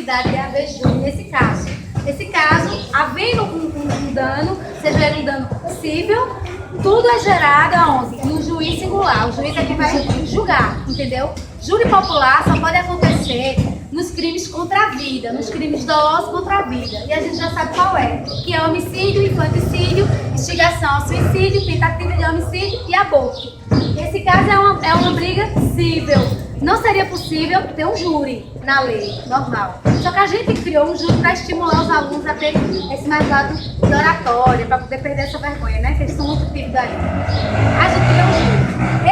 possibilidade de haver júri nesse caso. Nesse caso, havendo um dano, seja ele um dano possível, tudo é gerado aonde? No juiz singular. O juiz é que vai julgar, entendeu? Júri popular só pode acontecer nos crimes contra a vida, nos crimes dolosos contra a vida. E a gente já sabe qual é, que é homicídio, infanticídio, instigação ao suicídio, tentativa de homicídio e aborto. Esse caso é uma briga civil. Não seria possível ter um júri na lei normal. Só que a gente criou um júri para estimular os alunos a ter esse mais lado de oratória, para poder perder essa vergonha, né? Que eles são muito tímidos aí. A gente criou um júri.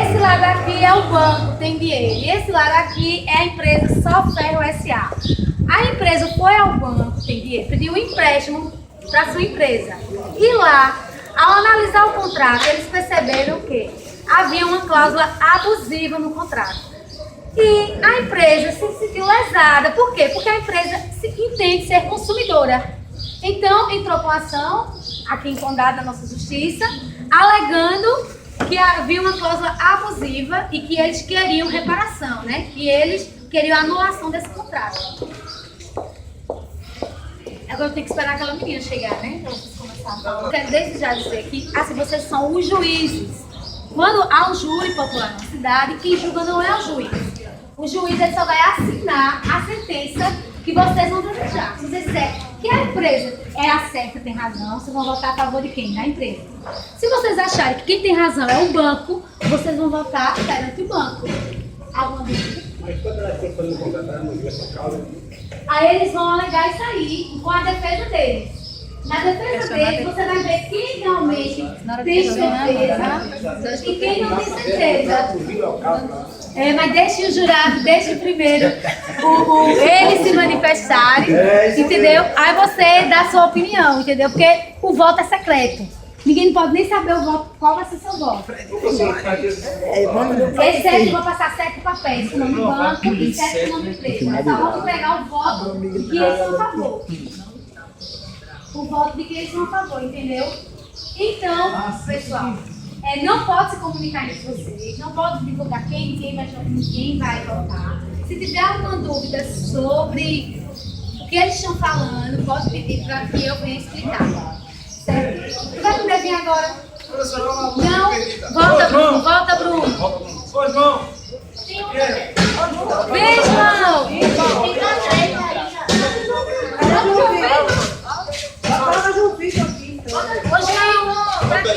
Esse lado aqui é o banco, tem dinheiro. E esse lado aqui é a empresa Só Ferro S.A. A empresa foi ao banco, tem dinheiro, pediu um empréstimo para sua empresa. E lá, ao analisar o contrato, eles perceberam que havia uma cláusula abusiva no contrato. E a empresa se sentiu lesada. Por quê? Porque a empresa entende ser consumidora. Então, entrou com ação, aqui em Condado da nossa justiça, alegando que havia uma cláusula abusiva e que eles queriam reparação, né? Que eles queriam a anulação desse contrato. Agora eu tenho que esperar aquela menina chegar, né? Para vocês começarem a falar. Quero desde já dizer que, assim, vocês são os juízes. Quando há um júri popular na cidade, quem julga não é o juiz. O juiz ele só vai assinar a sentença que vocês vão desejar. Se vocês disserem que a empresa é a certa, tem razão, vocês vão votar a favor de quem? Da empresa. Se vocês acharem que quem tem razão é o banco, vocês vão votar perante o banco. Alguma dúvida? Mas quando elas estão fazendo contratar no essa causa, Aí eles vão alegar isso aí com a defesa deles. Na defesa deles, você vai ver quem realmente tem certeza e quem não tem certeza. Mas deixe o jurado, deixe primeiro eles se manifestarem, entendeu? Aí você dá sua opinião, entendeu? Porque o voto é secreto. Ninguém pode nem saber o voto, qual vai ser seu voto. Exceto que vou passar 7 papéis com o nome do banco e 7 com o nome da empresa. Mas só vamos entregar o voto que eles são a favor. O voto de que eles são a favor, entendeu? Então, pessoal, não pode se comunicar entre vocês, não pode divulgar quem vai votar. Se tiver alguma dúvida sobre o que eles estão falando, pode pedir para que eu venha explicar. Certo? Tu vai poder vir agora? Não? Volta, Bruno. Oi, João. Vem, João. Hoje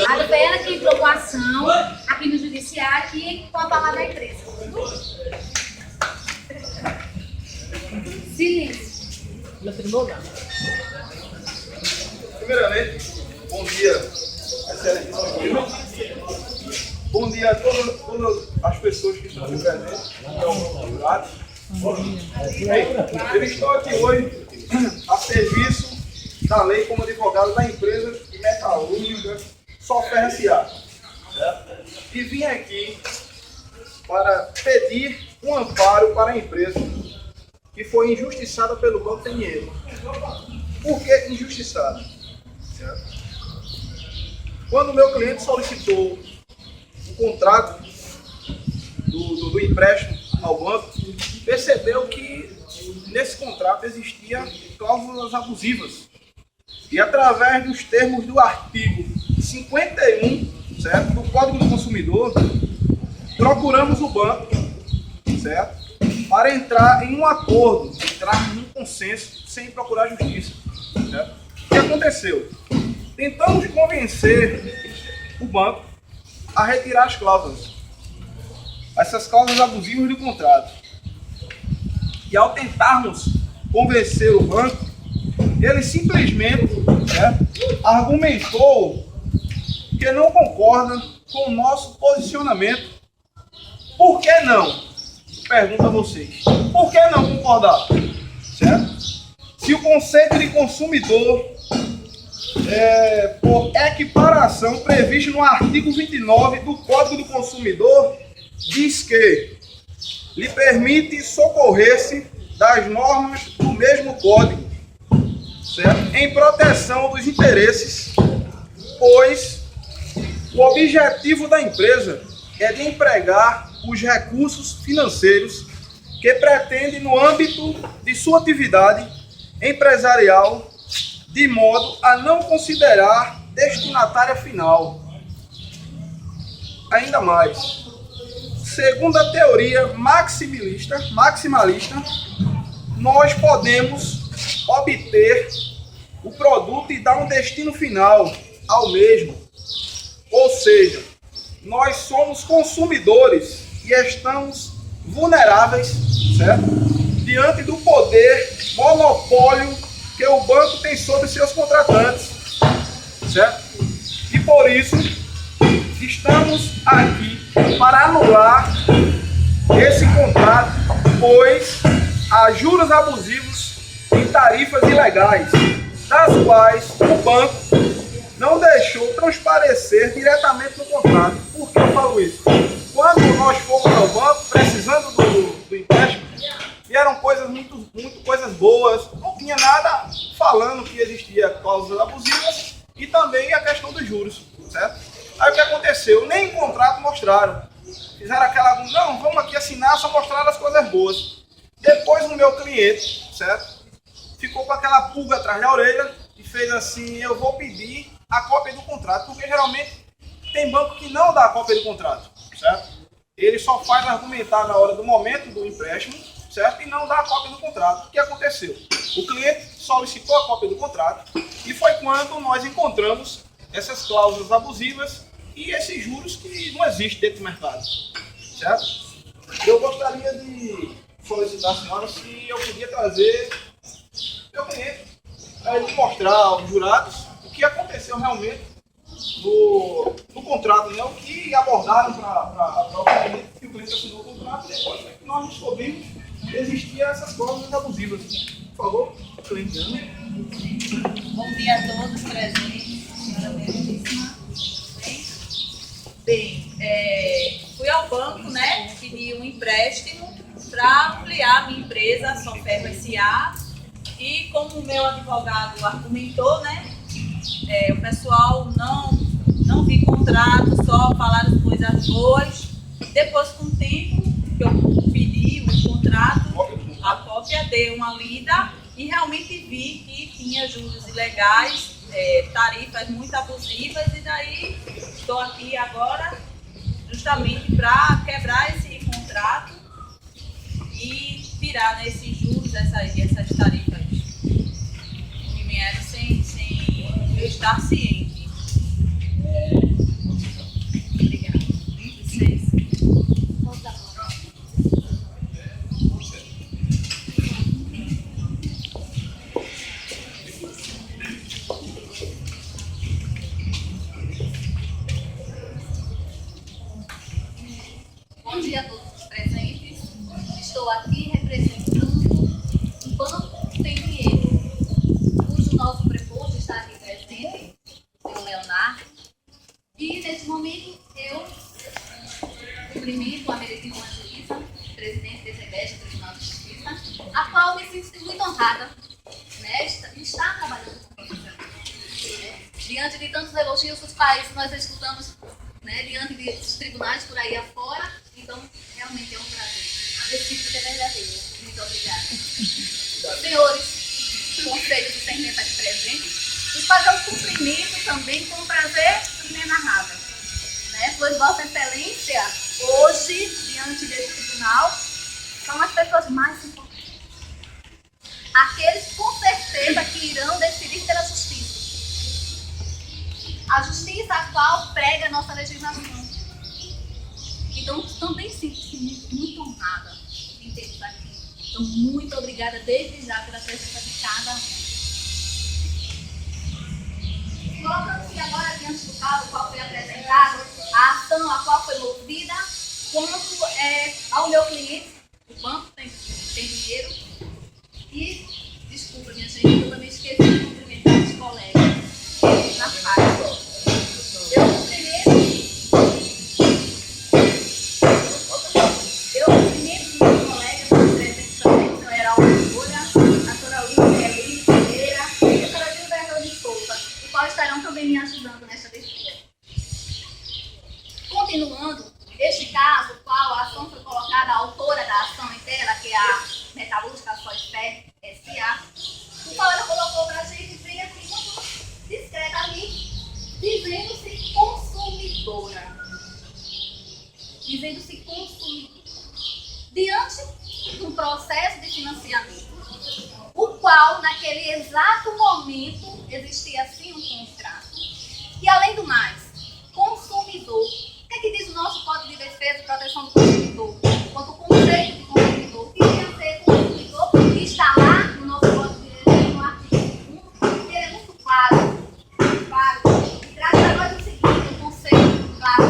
a Adriana que entrou com ação aqui no judiciário e com a palavra da empresa. Silêncio. Primeiramente, bom dia, excelentíssimo Clima. Bom dia a todas as pessoas que estão aqui presentes, então, jurados. Eu estou aqui hoje a serviço da lei como advogado da empresa metalúrgica Só Ferro S.A. E vim aqui para pedir um amparo para a empresa que foi injustiçada pelo Banco Tem Dinheiro. Por que injustiçada? Certo? Quando o meu cliente solicitou o contrato do empréstimo ao banco, percebeu que nesse contrato existiam cláusulas abusivas. E através dos termos do artigo 51, certo, do Código do Consumidor, procuramos o banco, certo, para entrar em um acordo, entrar em um consenso sem procurar justiça. Certo? O que aconteceu? Tentamos convencer o banco a retirar as cláusulas, essas cláusulas abusivas do contrato. E ao tentarmos convencer o banco, ele simplesmente, certo, argumentou que não concorda com o nosso posicionamento. Por que não? Pergunto a vocês. Por que não concordar? Certo? Se o conceito de consumidor por equiparação previsto no artigo 29 do Código do Consumidor diz que lhe permite socorrer-se das normas do mesmo código, certo? Em proteção dos interesses, pois o objetivo da empresa é de empregar os recursos financeiros que pretende, no âmbito de sua atividade empresarial, de modo a não considerar destinatária final. Ainda mais, segundo a teoria maximalista, nós podemos obter o produto e dar um destino final ao mesmo. Ou seja, nós somos consumidores e estamos vulneráveis, certo? Diante do poder monopólio que o banco tem sobre seus contratantes, certo? E por isso estamos aqui para anular esse contrato, pois há juros abusivos em tarifas ilegais, das quais o banco não deixou transparecer diretamente no contrato. Por que eu falo isso? Quando nós fomos ao banco precisando do empréstimo, vieram coisas muito coisas boas, não tinha nada falando que existia cláusulas abusivas e também a questão dos juros, certo? Aí o que aconteceu? Nem em contrato mostraram. Fizeram aquela, não, vamos aqui assinar, só mostraram as coisas boas. Depois o meu cliente, certo? Ficou com aquela pulga atrás da orelha e fez assim, eu vou pedir a cópia do contrato, porque geralmente tem banco que não dá a cópia do contrato, certo? Ele só faz argumentar na hora do momento do empréstimo, certo? E não dá a cópia do contrato. O que aconteceu? O cliente solicitou a cópia do contrato e foi quando nós encontramos essas cláusulas abusivas e esses juros que não existem dentro do mercado, certo? Eu gostaria de solicitar a senhora se eu podia trazer meu cliente para ele mostrar aos jurados o que aconteceu realmente no contrato, né? O que abordaram para o cliente, que o cliente assinou o contrato, e depois que nós descobrimos que existiam essas cláusulas abusivas. Por favor, cliente. Bom dia a todos presentes, senhora Meretíssima. Bem, fui ao banco, né, pedi um empréstimo para ampliar minha empresa, a Soferro S.A. E como o meu advogado argumentou, né, o pessoal não vi contrato, só falaram coisas boas. Depois, com o tempo que eu pedi o contrato, a cópia, dei uma lida e realmente vi que tinha juros ilegais, tarifas muito abusivas, e daí estou aqui agora justamente para quebrar esse contrato e tirar, né, esses juros, essas tarifas que vieram sem eu estar ciente. Obrigada. Licença. Bom dia a todos os presentes. Estou aqui representando o Banco Tem Dinheiro, cujo nosso preposto está aqui presente, o senhor Leonardo. E nesse momento eu cumprimento a meretíssima juíza, presidente desse EBEST, Tribunal de Justiça, a qual me sinto muito honrada, né, está trabalhando comigo. Diante de tantos elogios dos países que nós escutamos, né, diante dos tribunais por aí afora, então realmente é um prazer. Esse título é verdadeiro. Muito obrigada. Senhores, conselhos discernentes aqui presentes, nos fazer um cumprimento também com um prazer inenarrável, né? Pois Vossa Excelência, hoje, diante desse tribunal, são as pessoas mais importantes. Aqueles, com certeza, que irão decidir pela justiça. A justiça a qual prega a nossa legislação. Então, também sinto-me muito honrada em ter isso aqui. Então, muito obrigada desde já pela presença de cada um. Colocando-se agora diante do caso, qual foi apresentado, a ação a qual foi movida, quanto ao meu cliente, o banco tem dinheiro. E, desculpa, minha gente, eu também esqueci de cumprimentar os colegas na parte. Eu cumprimento meus colegas presentes também, o senhor Heraldo Moura, a senhora Lúcia Elise Pereira e a senhora Gilberto de Souza, os quais estarão também me ajudando nesta defesa. Continuando, este caso, qual a ação foi colocada, a autora da ação inteira, que é a processo de financiamento, o qual, naquele exato momento, existia sim um contrato. E, além do mais, consumidor. O que é que diz o nosso Código de Defesa e Proteção do Consumidor? Quanto ao conceito de consumidor, o que quer ser consumidor, que está lá no nosso Código de Defesa, no artigo 1, ele é muito claro, e traz para nós o seguinte, um conceito claro.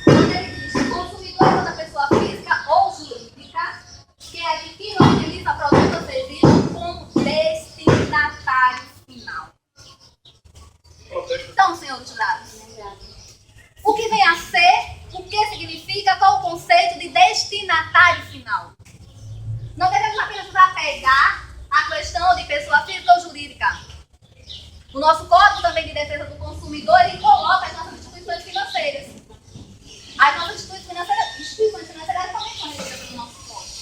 Quando ele diz que consumidor é toda pessoa física ou jurídica que adquire ou utiliza produto ou serviço como destinatário final. Então, senhores jurados, o que vem a ser, o que significa, qual o conceito de destinatário final? Não devemos apenas nos apegar à questão de pessoa física ou jurídica. O nosso Código também de Defesa do Consumidor, ele coloca as nossas instituições financeiras. As nossas instituições financeiras também são registradas no nosso Código.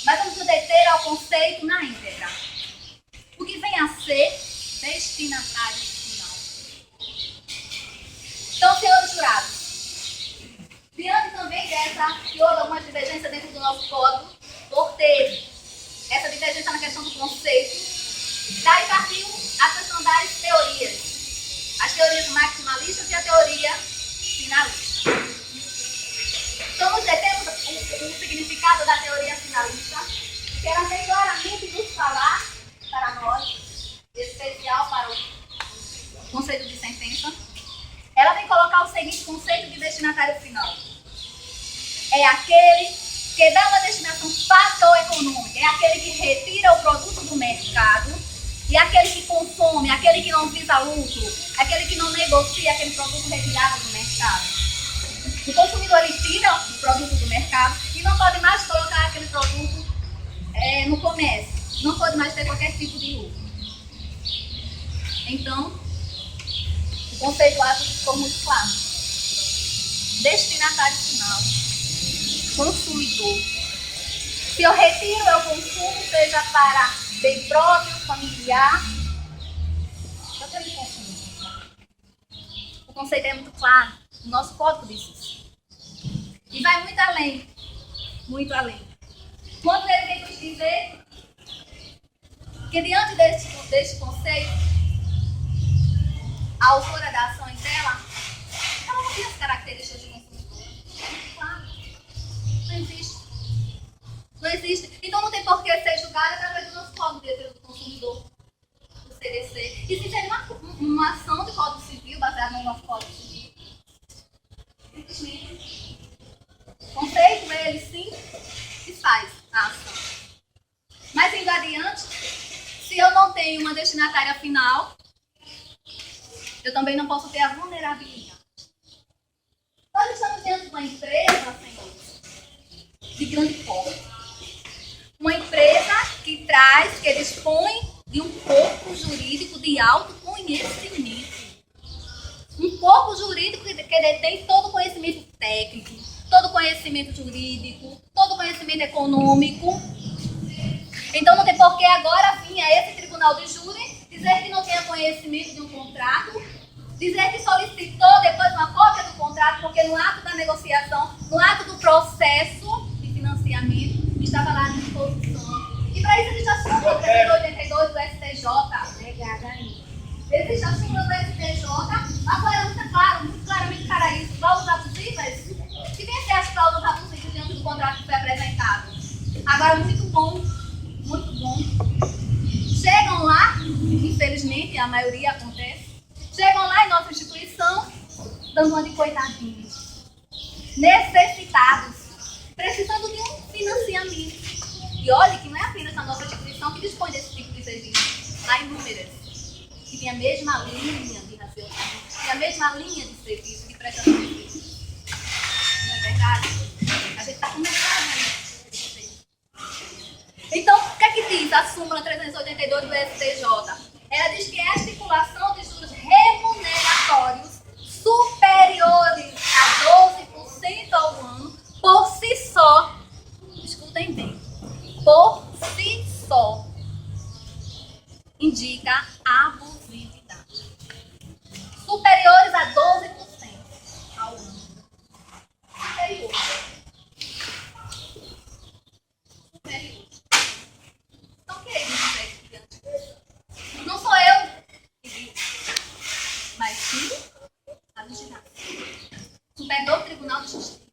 Mas vamos nos deter ao conceito na íntegra. O que vem a ser destinatário final. Então, senhores jurados, diante também dessa e houve algumas divergências dentro do nosso código, por ter essa divergência na questão do conceito, daí partiu a questão das teorias. As teorias maximalistas e a teoria finalista. Então, nos detemos o significado da teoria finalista, que ela vem claramente nos falar para nós, especial para o conceito de sentença, ela vem colocar o seguinte conceito de destinatário final. É aquele que dá uma destinação fato-econômica, é aquele que retira o produto do mercado e aquele que consome, aquele que não visa lucro, aquele que não negocia aquele produto retirado do mercado. O consumidor ele tira o produto do mercado e não pode mais colocar aquele produto no comércio, não pode mais ter qualquer tipo de lucro. Então, o conceito eu acho que ficou muito claro. Destinatário final, consumidor. Se eu retiro, eu consumo, seja para bem próprio, familiar, eu tenho que consumir. O conceito é muito claro, o nosso código diz isso. E vai muito além, muito além. Quando ele vem nos dizer que diante deste conceito, a autora da ação dela, ela não tem as características de consumidor. Claro, não existe. Não existe. Então não tem por que ser julgada através do nosso Código de Defesa do Consumidor, do CDC. E se seria uma ação de Código Civil baseada no nosso Código Civil. Simplesmente. O conceito, ele sim, se faz a ação. Mas indo adiante, se eu não tenho uma destinatária final, eu também não posso ter a vulnerabilidade. Nós estamos diante de uma empresa, senhores, de grande porte. Uma empresa que dispõe de um corpo jurídico de alto conhecimento. Um corpo jurídico que detém todo o conhecimento técnico, todo o conhecimento jurídico, todo o conhecimento econômico. Então não tem por que agora vir a esse tribunal de júri dizer que não tenha conhecimento de um contrato, dizer que solicitou depois uma cópia do contrato, porque no ato da negociação, no ato do processo de financiamento, estava lá à disposição. E para isso existe a súmula 382 do STJ. Obrigada aí. Existe a súmula do STJ, agora muito claramente para isso, cláusulas abusivas. Que vem a ser as cláusulas abusivas diante do contrato que foi apresentado. Agora, muito bom. Chegam lá, infelizmente, a maioria acontece, chegam lá em nossa instituição, dando uma de coitadinhos, necessitados, precisando de um financiamento. E olha que não é apenas a nossa instituição que dispõe desse tipo de serviço. Há inúmeras que têm a mesma linha de raciocínio, têm a mesma linha de serviço, de prestação de serviço. Não é verdade? A gente está começando aí. Então, o que é que diz a súmula 382 do STJ? Ela diz que é a estipulação de juros remuneratórios superiores a 12% ao ano, por si só, escutem bem, por si só, indica abusividade. Superiores a 12% ao ano. Superiores. bloqueei o empréstimo. Não sou eu que digo, mas sim a vigilância. Superior Tribunal de Justiça.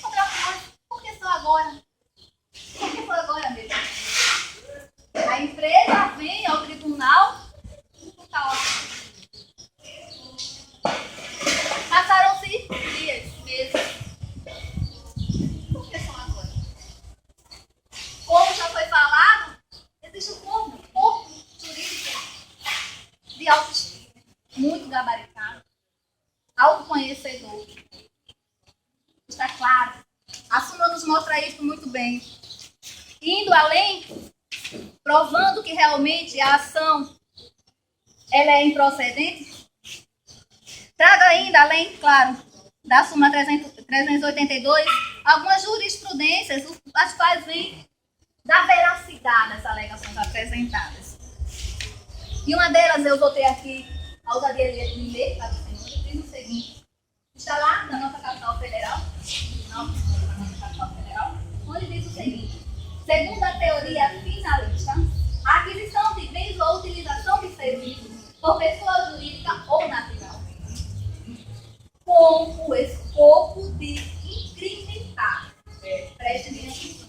Outra coisa, por que só agora? Por que foi agora mesmo? A empresa vem ao tribunal e está lá. Passaram-se dias, meses. Por que só agora? Como já foi falado, existe um corpo jurídico de autoestima, muito gabaritado, autoconhecedor. Está claro. A súmula nos mostra isso muito bem. Indo além, provando que realmente a ação ela é improcedente, traga ainda, além, claro, da súmula 382, algumas jurisprudências, as quais vêm da veracidade das alegações apresentadas. E uma delas eu botei aqui a ousadia de ler para o senhor, diz o seguinte: está lá na nossa capital federal, onde diz o seguinte: segundo a teoria finalista, a aquisição de bens ou utilização de serviços por pessoa jurídica ou natural, com o escopo de incrementar, preste atenção,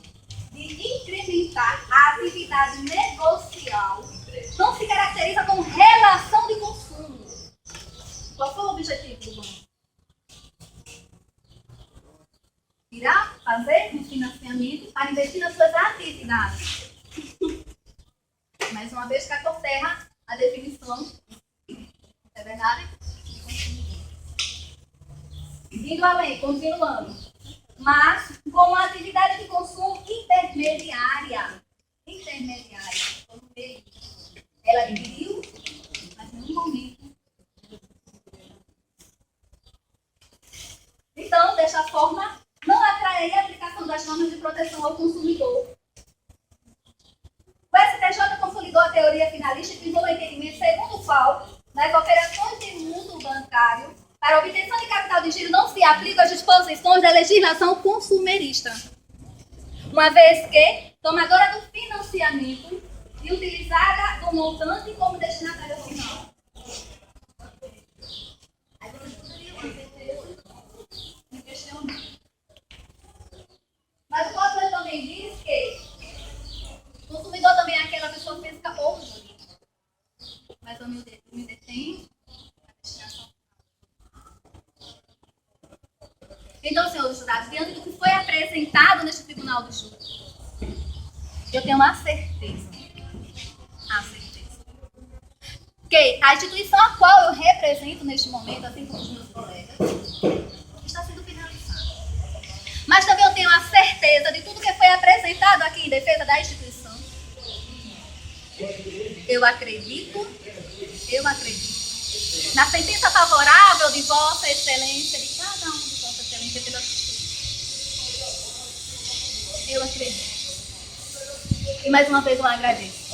de incrementar a atividade negocial, não se caracteriza como relação de consumo. Qual foi o objetivo do banco? Irá fazer um financiamento para investir nas suas atividades. Mais uma vez, cai por terra a definição, é verdade? Indo além, continuando. Mas com uma atividade de consumo intermediária. No meio. Ela adquiriu, mas em um momento. Então, desta forma, não atrairia a aplicação das normas de proteção ao consumidor. O STJ consolidou a teoria finalista e firmou o entendimento segundo o qual, nas operações de mundo bancário, para a obtenção de capital de giro não se aplicam as disposições da legislação consumerista, uma vez que, tomadora do financiamento e utilizada do montante como destinatário final. Aí vocês poderiam me questionar. Mas o código também diz que o consumidor também é aquela pessoa física ou jurídica. Mas eu me detenho na destinação. Então, senhores jurados, diante do que foi apresentado neste tribunal do júri, eu tenho a certeza que a instituição a qual eu represento neste momento, assim como os meus colegas, está sendo finalizada. Mas também eu tenho a certeza de tudo que foi apresentado aqui em defesa da instituição. Eu acredito na sentença favorável de Vossa Excelência, de cada um de Vossa Excelência pela justiça. Eu acredito. E mais uma vez eu agradeço.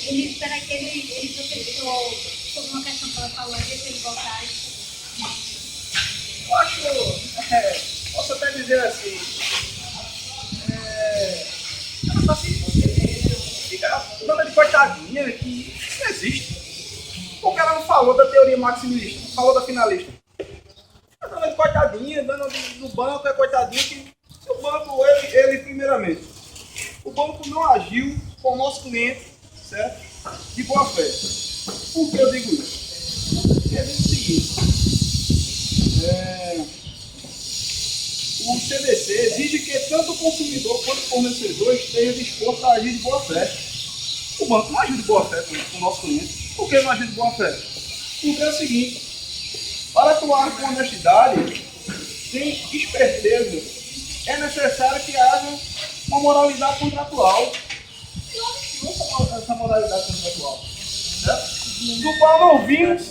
Ele, espera que ele professou sobre uma questão que ela falou, deixa ele voltar. Eu acho, posso até dizer assim, ela tá assim, fica dando de coitadinha que isso não existe. Porque ela não falou da teoria maximilista, falou da finalista. Fica dando de coitadinha, dando do banco, é coitadinha que se o banco, ele primeiramente, o banco não agiu com o nosso cliente, certo? De boa fé. Por que eu digo isso? Porque eu digo o seguinte, o CDC exige que tanto o consumidor quanto o fornecedor esteja disposto a agir de boa fé. O banco não agiu de boa fé com o nosso cliente. Por que não agiu de boa fé? Porque é o seguinte, para atuar com honestidade, sem esperteza, é necessário que haja uma moralidade contratual. E não existe essa moralidade contratual, certo? Do qual não vimos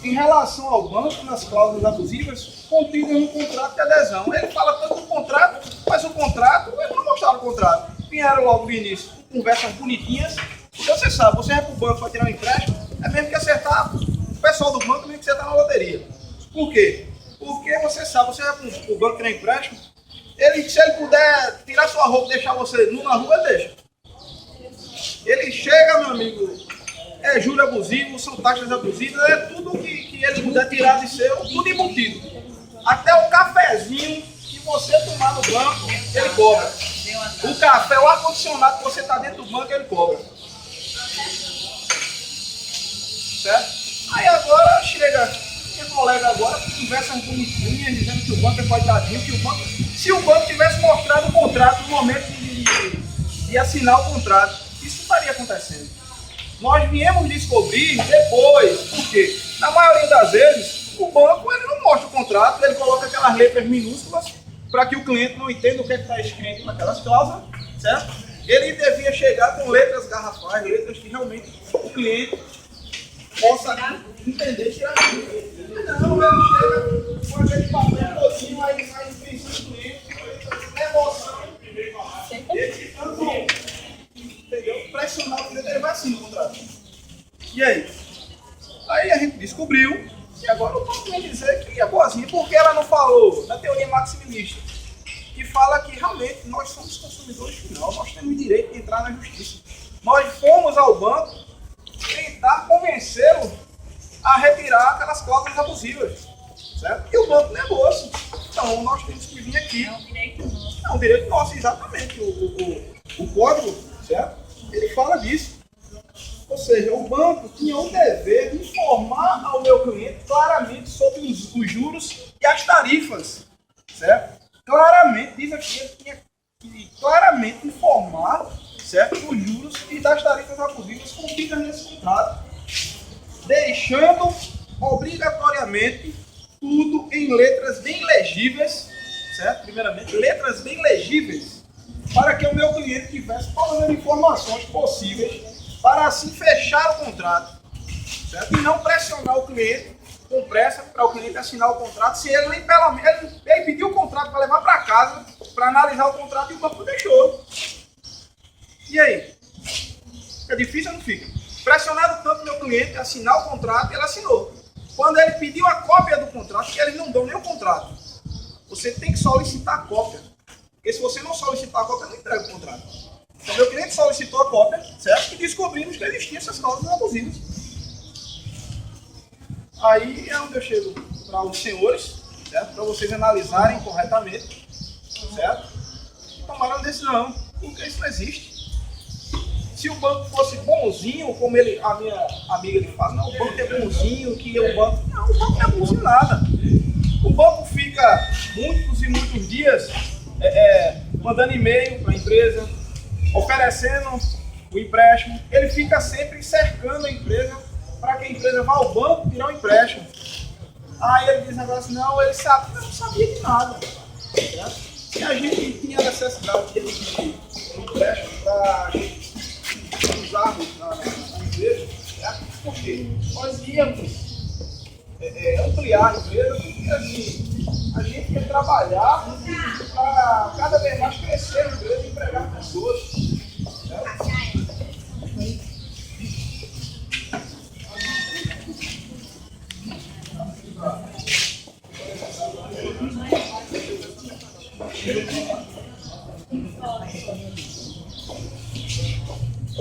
em relação ao banco nas cláusulas abusivas contidas no contrato de adesão. Ele fala tanto do contrato, mas o contrato, eles não mostraram o contrato. Vieram logo no início, conversas bonitinhas. Porque você sabe, você vai para o banco para tirar um empréstimo, é mesmo que acertar o pessoal do banco, mesmo que acertar na loteria. Por quê? Porque você sabe, você vai para o banco que não empréstimo, se ele puder tirar sua roupa e deixar você nu na rua, ele deixa. Ele chega, meu amigo, é juro abusivo, são taxas abusivas, é tudo que ele puder tirar de seu, tudo embutido. Até o cafezinho que você tomar no banco, ele cobra. O café, o ar-condicionado que você está dentro do banco, ele cobra. Certo? Aí agora chega minha colega agora, conversam bonitinhas, dizendo que o banco é coitadinho, que o banco... Se o banco tivesse mostrado o contrato no momento de assinar o contrato, isso estaria acontecendo. Nós viemos descobrir depois, porque na maioria das vezes, o banco ele não mostra o contrato, ele coloca aquelas letras minúsculas para que o cliente não entenda o que está escrito naquelas cláusulas, certo? Ele devia chegar com letras garrafais, letras que realmente o cliente possa entender, tirar dúvida. Não, ele chega com aquele papel todinho, aí sai pensando no cliente, emoção, ele ficando, entendeu? Pressionado, ele vai assim no contrato. E aí? Aí a gente descobriu, e agora o banco vem dizer que é boazinha, porque ela não falou na teoria maximalista, que fala que realmente nós somos consumidores final, nós temos o direito de entrar na justiça. Nós fomos ao banco tentar convencê-lo a retirar aquelas cláusulas abusivas, certo? E o banco negou-se. Então nós temos que vir aqui. É um direito nosso. É um direito nosso, exatamente. O código, certo? Ele fala disso. Ou seja, o banco tinha o dever de informar ao meu cliente claramente sobre os juros e as tarifas, certo? Claramente, diz aqui, ele tinha que claramente informar, certo, os juros e das tarifas abusivas contidas nesse contrato, deixando obrigatoriamente tudo em letras bem legíveis, certo? Primeiramente, letras bem legíveis, para que o meu cliente tivesse todas as informações possíveis para assim fechar o contrato, certo? E não pressionar o cliente com pressa para o cliente assinar o contrato, se ele nem pelo menos ele pediu o contrato para levar para casa, para analisar o contrato e o banco deixou. E aí? É difícil ou não fica? Pressionado tanto meu cliente a assinar o contrato, ele assinou. Quando ele pediu a cópia do contrato, que eles não dão nem o contrato, você tem que solicitar a cópia. Porque se você não solicitar a cópia, não entrega o contrato. Então meu cliente solicitou a cópia, certo? E descobrimos que existiam essas cláusulas abusivas. Aí é onde eu chego para os senhores, certo? Para vocês analisarem corretamente, certo? E tomaram uma decisão, porque isso não existe. Se o banco fosse bonzinho, como a minha amiga lhe fala, não, o banco é bonzinho, que o banco... Não, o banco não é bonzinho nada. O banco fica muitos e muitos dias mandando e-mail para a empresa, oferecendo o empréstimo. Ele fica sempre cercando a empresa para que a empresa vá ao banco tirar o empréstimo. Aí ele diz agora assim, não, ele sabe, eu não sabia de nada. Certo? E a gente tinha necessidade de um empréstimo para usarmos na empresa, certo? Porque nós íamos ampliar a empresa, porque assim, a gente quer trabalhar para cada vez mais crescer a empresa e empregar pessoas. Certo?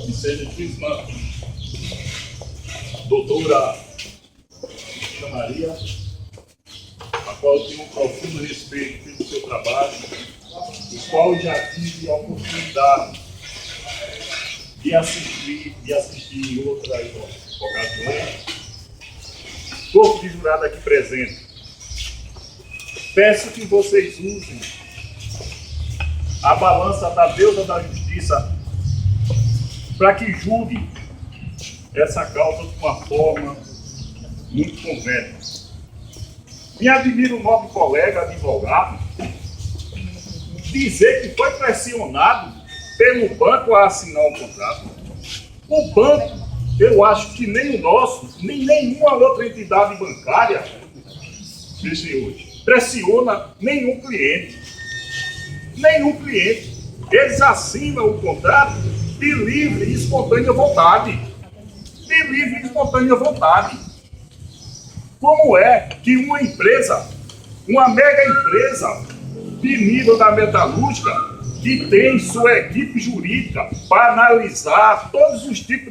Vicente Crisma, doutora Maria, a qual eu tenho um profundo respeito pelo seu trabalho, o qual já tive a oportunidade de assistir em outras ocasiões. Corpo de jurado aqui presente, peço que vocês usem a balança da deusa da justiça para que julguem essa causa de uma forma muito concreta. Me admiro o nobre colega advogado dizer que foi pressionado pelo banco a assinar o contrato. O banco, eu acho que nem o nosso, nem nenhuma outra entidade bancária, meus senhores, pressiona nenhum cliente. Nenhum cliente. Eles assinam o contrato de livre e espontânea vontade. De livre e espontânea vontade. como é que uma empresa, uma mega empresa de nível da metalúrgica, que tem sua equipe jurídica para analisar todos os tipos de